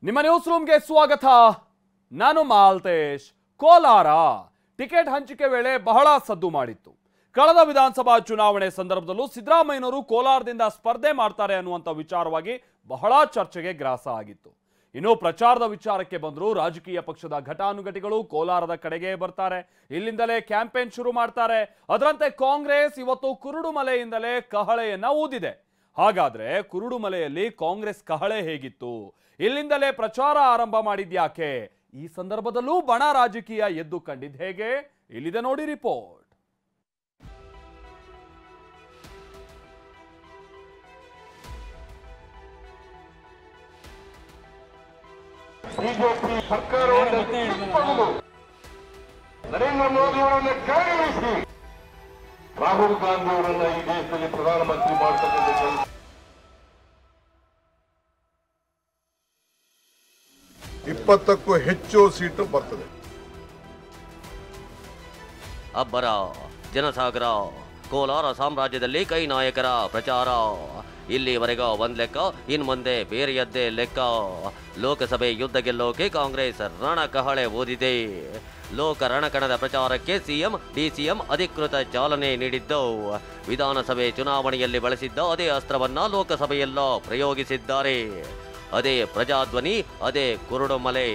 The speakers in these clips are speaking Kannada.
ನಿಮ್ಮ ನ್ಯೂಸ್ ರೂಮ್ಗೆ ಸ್ವಾಗತ. ನಾನು ಮಾಲ್ತೇಶ್. ಕೋಲಾರ ಟಿಕೆಟ್ ಹಂಚಿಕೆ ವೇಳೆ ಬಹಳ ಸದ್ದು ಮಾಡಿತ್ತು. ಕಳೆದ ವಿಧಾನಸಭಾ ಚುನಾವಣೆ ಸಂದರ್ಭದಲ್ಲೂ ಸಿದ್ದರಾಮಯ್ಯನವರು ಕೋಲಾರದಿಂದ ಸ್ಪರ್ಧೆ ಮಾಡ್ತಾರೆ ಅನ್ನುವಂಥ ವಿಚಾರವಾಗಿ ಬಹಳ ಚರ್ಚೆಗೆ ಗ್ರಾಸ ಆಗಿತ್ತು. ಇನ್ನು ಪ್ರಚಾರದ ವಿಚಾರಕ್ಕೆ ಬಂದರೂ ರಾಜಕೀಯ ಪಕ್ಷದ ಘಟಾನುಘಟಿಗಳು ಕೋಲಾರದ ಕಡೆಗೆ ಬರ್ತಾರೆ. ಇಲ್ಲಿಂದಲೇ ಕ್ಯಾಂಪೇನ್ ಶುರು ಮಾಡ್ತಾರೆ. ಅದರಂತೆ ಕಾಂಗ್ರೆಸ್ ಇವತ್ತು ಕುರುಡುಮಲೆಯಿಂದಲೇ ಕಹಳೆಯನ್ನ ಊದಿದೆ. ಹಾಗಾದ್ರೆ ಕುರುಡುಮಲೆಯಲ್ಲಿ ಕಾಂಗ್ರೆಸ್ ಕಹಳೆ ಹೇಗಿತ್ತು? ಇಲ್ಲಿಂದಲೇ ಪ್ರಚಾರ ಆರಂಭ ಮಾಡಿದ್ಯಾಕೆ? ಈ ಸಂದರ್ಭದಲ್ಲೂ ಬಣ ರಾಜಕೀಯ ಎದ್ದು ಕಂಡಿದ್ದು ಹೇಗೆ? ಇಲ್ಲಿದೆ ನೋಡಿ ರಿಪೋರ್ಟ್. ಬಿಜೆಪಿ ಸರ್ಕಾರವನ್ನು ನರೇಂದ್ರ ಮೋದಿ ಅವರನ್ನು ಕೆಳಗಿಳಿಸಿ ರಾಹುಲ್ ಗಾಂಧಿ ಅವರನ್ನ ಈ ದೇಶದಲ್ಲಿ ಪ್ರಧಾನಮಂತ್ರಿ ಮಾಡತಕ್ಕಂಥ 20ಕ್ಕೂ ಹೆಚ್ಚು ಸೀಟು ಬರ್ತದೆ. ಅಬ್ಬರ ಜನಸಾಗರ ಕೋಲಾರ ಸಾಮ್ರಾಜ್ಯದಲ್ಲಿ ಕೈ ನಾಯಕರ ಪ್ರಚಾರ. ಇಲ್ಲಿವರೆಗೂ ಒಂದ್ ಲೆಕ್ಕ, ಇನ್ ಮುಂದೆ ಬೇರೆಯದ್ದೇ ಲೆಕ್ಕ. ಲೋಕಸಭೆ ಯುದ್ಧ ಗೆಲ್ಲೋಕೆ ಕಾಂಗ್ರೆಸ್ ರಣಕಹಳೆ ಊದಿದೆ. ಲೋಕ ರಣಕಣದ ಪ್ರಚಾರಕ್ಕೆ ಸಿಎಂ ಡಿಸಿಎಂ ಅಧಿಕೃತ ಚಾಲನೆ ನೀಡಿದ್ದು, ವಿಧಾನಸಭೆ ಚುನಾವಣೆಯಲ್ಲಿ ಬಳಸಿದ್ದ ಅದೇ ಅಸ್ತ್ರವನ್ನ ಲೋಕಸಭೆಯಲ್ಲೂ ಪ್ರಯೋಗಿಸಿದ್ದಾರೆ. ಅದೇ ಪ್ರಜಾಧ್ವನಿ, ಅದೇ ಕುರುಡುಮಲೆ.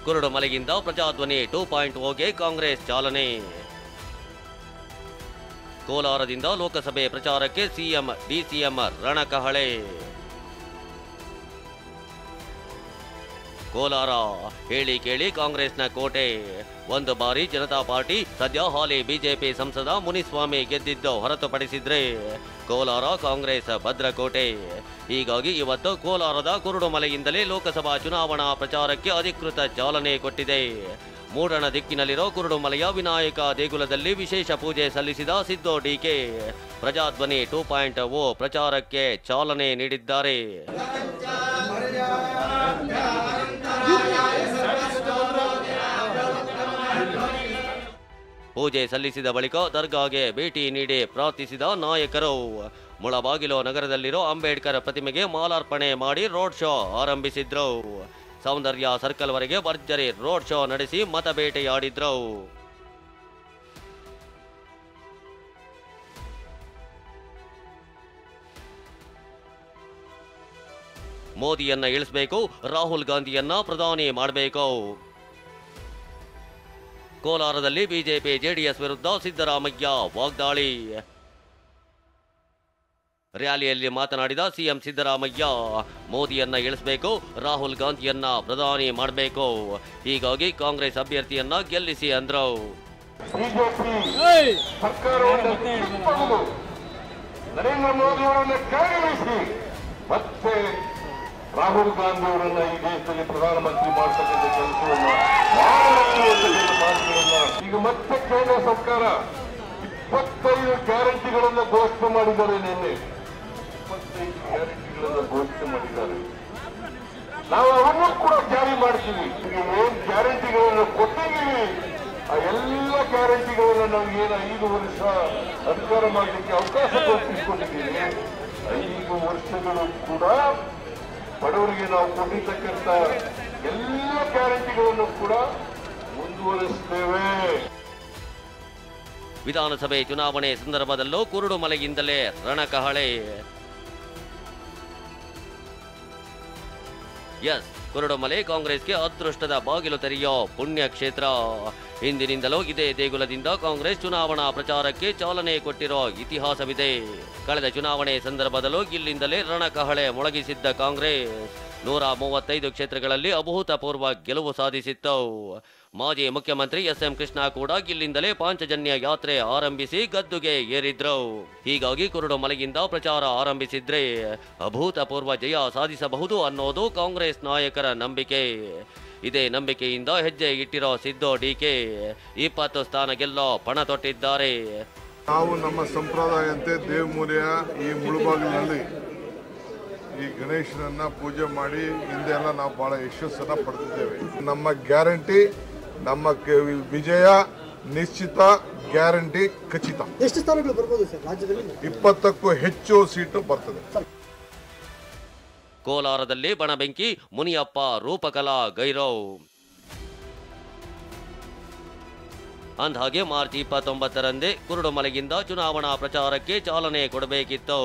ಕುರುಡುಮಲೆಯಿಂದ ಪ್ರಜಾಧ್ವನಿ 2.0ಗೆ ಕಾಂಗ್ರೆಸ್ ಚಾಲನೆ. ಕೋಲಾರದಿಂದ ಲೋಕಸಭೆ ಪ್ರಚಾರಕ್ಕೆ ಸಿಎಂ ಡಿಸಿಎಂ ರಣಕಹಳೆ. ಕೋಲಾರ ಹೇಳಿ ಕೇಳಿ ಕಾಂಗ್ರೆಸ್ನ ಕೋಟೆ. ಒಂದು ಬಾರಿ ಜನತಾ ಪಾರ್ಟಿ, ಸದ್ಯ ಹಾಲಿ ಬಿಜೆಪಿ ಸಂಸದ ಮುನಿಸ್ವಾಮಿ ಗೆದ್ದಿದ್ದು ಹೊರತುಪಡಿಸಿದ್ರೆ ಕೋಲಾರ ಕಾಂಗ್ರೆಸ್ ಭದ್ರಕೋಟೆ. ಹೀಗಾಗಿ ಇವತ್ತು ಕೋಲಾರದ ಕುರುಡುಮಲೆಯಿಂದಲೇ ಲೋಕಸಭಾ ಚುನಾವಣಾ ಪ್ರಚಾರಕ್ಕೆ ಅಧಿಕೃತ ಚಾಲನೆ ಕೊಟ್ಟಿದೆ. ಮೂಡಣ ದಿಕ್ಕಿನಲ್ಲಿರೋ ಕುರುಡುಮಲೆಯ ವಿನಾಯಕ ದೇಗುಲದಲ್ಲಿ ವಿಶೇಷ ಪೂಜೆ ಸಲ್ಲಿಸಿದ ಸಿದ್ದು ಡಿಕೆ ಪ್ರಜಾಧ್ವನಿ 2.0 ಪ್ರಚಾರಕ್ಕೆ ಚಾಲನೆ ನೀಡಿದ್ದಾರೆ. ಪೂಜೆ ಸಲ್ಲಿಸಿದ ಬಳಿಕ ದರ್ಗಾಗೆ ಭೇಟಿ ನೀಡಿ ಪ್ರಾರ್ಥಿಸಿದ ನಾಯಕರು. ಮುಳಬಾಗಿಲು ನಗರದಲ್ಲಿರೋ ಅಂಬೇಡ್ಕರ್ ಪ್ರತಿಮೆಗೆ ಮಾಲಾರ್ಪಣೆ ಮಾಡಿ ರೋಡ್ ಶೋ ಆರಂಭಿಸಿದ್ರು. ಸೌಂದರ್ಯ ಸರ್ಕಲ್ ವರೆಗೆ ಭರ್ಜರಿ ರೋಡ್ ಶೋ ನಡೆಸಿ ಮತಬೇಟೆಯಾಡಿದ್ರು. ಮೋದಿಯನ್ನ ಇಳಿಸಬೇಕು, ರಾಹುಲ್ ಗಾಂಧಿಯನ್ನ ಪ್ರಧಾನಿ ಮಾಡಬೇಕು. ಕೋಲಾರದಲ್ಲಿ ಬಿಜೆಪಿ ಜೆಡಿಎಸ್ ವಿರುದ್ಧ ಸಿದ್ದರಾಮಯ್ಯ ವಾಗ್ದಾಳಿ. ರ್ಯಾಲಿಯಲ್ಲಿ ಮಾತನಾಡಿದ ಸಿಎಂ ಸಿದ್ದರಾಮಯ್ಯ, ಮೋದಿಯನ್ನ ಇಳಿಸಬೇಕು, ರಾಹುಲ್ ಗಾಂಧಿಯನ್ನ ಪ್ರಧಾನಿ ಮಾಡಬೇಕು. ಹೀಗಾಗಿ ಕಾಂಗ್ರೆಸ್ ಅಭ್ಯರ್ಥಿಯನ್ನ ಗೆಲ್ಲಿಸಿ ಅಂದ್ರು. ಬಿಜೆಪಿ ಸರ್ಕಾರವನ್ನು ನರೇಂದ್ರ ಮೋದಿ ಅವರನ್ನು ಕೆಳಗಿಳಿಸಿ ಮತ್ತೆ ರಾಹುಲ್ ಗಾಂಧಿ ಅವರನ್ನ ಈ ದೇಶದಲ್ಲಿ ಪ್ರಧಾನಮಂತ್ರಿ ಮಾಡತಕ್ಕಂಥ ಕೆಲಸವನ್ನ ಮಾತುಗಳನ್ನ ಈಗ ಮತ್ತೆ ಕೇಂದ್ರ ಸರ್ಕಾರ 25 ಗ್ಯಾರಂಟಿಗಳನ್ನು ಘೋಷಣೆ ಮಾಡಿದ್ದಾರೆ. ನಿನ್ನೆ 25 ಗ್ಯಾರಂಟಿಗಳನ್ನು ಘೋಷಣೆ ಮಾಡಿದ್ದಾರೆ. ನಾವು ಅವನ್ನೂ ಕೂಡ ಜಾರಿ ಮಾಡ್ತೀವಿ. ಏನ್ ಗ್ಯಾರಂಟಿಗಳನ್ನು ಕೊಟ್ಟಿದ್ದೀವಿ, ಆ ಎಲ್ಲ ಗ್ಯಾರಂಟಿಗಳನ್ನು ನಾವು ಏನು 5 ವರ್ಷ ಅಧಿಕಾರ ಮಾಡಲಿಕ್ಕೆ ಅವಕಾಶ ಕಲ್ಪಿಸಿಕೊಂಡಿದ್ದೀವಿ. 5 ವರ್ಷಗಳು ಕೂಡ ಬಡವರಿಗೆ ನಾವು ಕೊಟ್ಟಿರ್ತಕ್ಕಂಥ ಎಲ್ಲ ಗ್ಯಾರಂಟಿಗಳನ್ನು ಕೂಡ ಮುಂದುವರಿಸುತ್ತೇವೆ. ವಿಧಾನಸಭೆ ಚುನಾವಣೆ ಸಂದರ್ಭದಲ್ಲೂ ಕುರುಡುಮಲೆಯಿಂದಲೇ ರಣಕಹಳೆ. ಎಸ್, ಕುರುಡುಮಲೆ ಕಾಂಗ್ರೆಸ್ಗೆ ಅದೃಷ್ಟದ ಬಾಗಿಲು ತೆರೆಯೋ ಪುಣ್ಯ ಕ್ಷೇತ್ರ. ಹಿಂದಿನಿಂದಲೂ ಇದೇ ದೇಗುಲದಿಂದ ಕಾಂಗ್ರೆಸ್ ಚುನಾವಣಾ ಪ್ರಚಾರಕ್ಕೆ ಚಾಲನೆ ಕೊಟ್ಟಿರೋ ಇತಿಹಾಸವಿದೆ. ಕಳೆದ ಚುನಾವಣೆ ಸಂದರ್ಭದಲ್ಲೂ ಇಲ್ಲಿಂದಲೇ ರಣಕಹಳೆ ಮೊಳಗಿಸಿದ್ದ ಕಾಂಗ್ರೆಸ್ 135 ಕ್ಷೇತ್ರಗಳಲ್ಲಿ ಅಭೂತಪೂರ್ವ ಗೆಲುವು ಸಾಧಿಸಿತ್ತು. ಮಾಜಿ ಮುಖ್ಯಮಂತ್ರಿ ಎಸ್ಎಂ ಕೃಷ್ಣ ಕೂಡ ಇಲ್ಲಿಂದಲೇ ಪಾಂಚಜನ್ಯ ಯಾತ್ರೆ ಆರಂಭಿಸಿ ಗದ್ದುಗೆ ಏರಿದ್ರು. ಹೀಗಾಗಿ ಕುರುಡುಮಲೆಯಿಂದ ಪ್ರಚಾರ ಆರಂಭಿಸಿದ್ರೆ ಅಭೂತಪೂರ್ವ ಜಯ ಸಾಧಿಸಬಹುದು ಅನ್ನೋದು ಕಾಂಗ್ರೆಸ್ ನಾಯಕರ ನಂಬಿಕೆ. ಇದೇ ನಂಬಿಕೆಯಿಂದ ಹೆಜ್ಜೆ ಇಟ್ಟಿರೋ ಸಿದ್ದು ಡಿಕೆ 20 ಸ್ಥಾನ ಗೆಲ್ಲೋ ಪಣ ತೊಟ್ಟಿದ್ದಾರೆ. ನಾವು ನಮ್ಮ ಸಂಪ್ರದಾಯಂತೆ ದೇವಮೂಲೆಯ ಈ ಮುಳುಬಾಗಿಲಿನಲ್ಲಿ ಈ ಗಣೇಶನನ್ನ ಪೂಜೆ ಮಾಡಿ ಹಿಂದೆಲ್ಲ ನಾವು ಬಹಳ ಯಶಸ್ಸನ್ನ ಪಡೆದಿದ್ದೇವೆ. ನಮ್ಮ ಗ್ಯಾರಂಟಿ, ನಮ್ಮ ವಿಜಯ ನಿಶ್ಚಿತ, ಗ್ಯಾರಂಟಿ, ಖಚಿತ. ಎಷ್ಟು ಸ್ಥಾನಗಳು ಬರ್ಬೋದು ಸರ್ ರಾಜ್ಯದಲ್ಲಿ? 20ಕ್ಕೂ ಹೆಚ್ಚು ಸೀಟು ಬರ್ತದೆ. ಕೋಲಾರದಲ್ಲಿ ಬಣಬೆಂಕಿ, ಮುನಿಯಪ್ಪ ರೂಪಕಲಾ ಗೈರವ್. ಅಂದ್ಹಾಗೆ ಮಾರ್ಚ್ 29ರಂದೇ ಕುರುಡುಮಲೆಯಿಂದ ಚುನಾವಣಾ ಪ್ರಚಾರಕ್ಕೆ ಚಾಲನೆ ಕೊಡಬೇಕಿತ್ತು.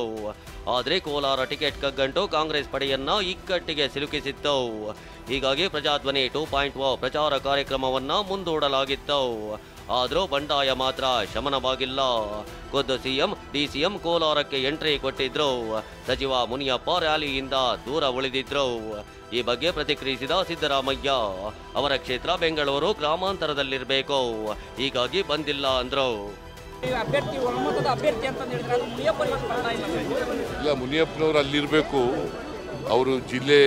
ಆದರೆ ಕೋಲಾರ ಟಿಕೆಟ್ ಕಗ್ಗಂಟು ಕಾಂಗ್ರೆಸ್ ಪಡೆಯನ್ನ ಇಕ್ಕಟ್ಟಿಗೆ ಸಿಲುಕಿಸಿತ್ತು. ಹೀಗಾಗಿ ಪ್ರಜಾಧ್ವನಿ 2.0 ಪ್ರಚಾರ ಕಾರ್ಯಕ್ರಮವನ್ನ ಮುಂದೂಡಲಾಗಿತ್ತು. ಆದರೂ ಬಂಡಾಯ ಮಾತ್ರ ಶಮನವಾಗಿಲ್ಲ. ಖುದ್ದು ಸಿಎಂ, ಡಿಸಿಎಂ ಕೋಲಾರಕ್ಕೆ ಎಂಟ್ರಿ ಕೊಟ್ಟಿದ್ರು. ಸಚಿವ ಮುನಿಯಪ್ಪ ರ್ಯಾಲಿಯಿಂದ ದೂರ ಉಳಿದಿದ್ರು. ಈ ಬಗ್ಗೆ ಪ್ರತಿಕ್ರಿಯಿಸಿದ ಸಿದ್ದರಾಮಯ್ಯ, ಅವರ ಕ್ಷೇತ್ರ ಬೆಂಗಳೂರು ಗ್ರಾಮಾಂತರದಲ್ಲಿರಬೇಕು, ಹೀಗಾಗಿ ಬಂದಿಲ್ಲ ಅಂದ್ರು. ಇಲ್ಲ, ಮುನಿಯಪ್ಪನವರು ಅಲ್ಲಿರಬೇಕು. ಅವರು ಜಿಲ್ಲೆ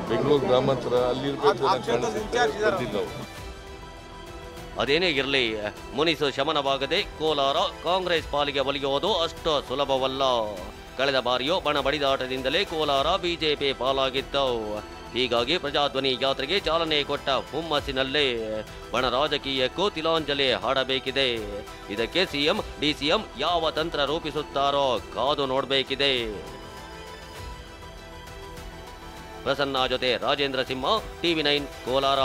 ಬೆಂಗಳೂರು ಗ್ರಾಮಾಂತರ ಅಲ್ಲಿರಬೇಕು. ಅದೇನೇ ಇರಲಿ, ಮುನಿಸು ಶಮನವಾಗದೆ ಕೋಲಾರ ಕಾಂಗ್ರೆಸ್ ಪಾಲಿಗೆ ಒಲಿಯೋದು ಅಷ್ಟು ಸುಲಭವಲ್ಲ. ಕಳೆದ ಬಾರಿಯೂ ಬಣ ಬಡಿದಾಟದಿಂದಲೇ ಕೋಲಾರ ಬಿಜೆಪಿ ಪಾಲಾಗಿತ್ತು. ಹೀಗಾಗಿ ಪ್ರಜಾಧ್ವನಿ ಯಾತ್ರೆಗೆ ಚಾಲನೆ ಕೊಟ್ಟ ಹುಮ್ಮಸ್ಸಿನಲ್ಲೇ ಬಣ ರಾಜಕೀಯಕ್ಕೂ ತಿಲಾಂಜಲಿ ಹಾಡಬೇಕಿದೆ. ಇದಕ್ಕೆ ಸಿಎಂ, ಡಿಸಿಎಂ ಯಾವ ತಂತ್ರ ರೂಪಿಸುತ್ತಾರೋ ಕಾದು ನೋಡಬೇಕಿದೆ. ಪ್ರಸನ್ನ ಜೊತೆ ರಾಜೇಂದ್ರ ಸಿಂಹ, TV9 ಕೋಲಾರ.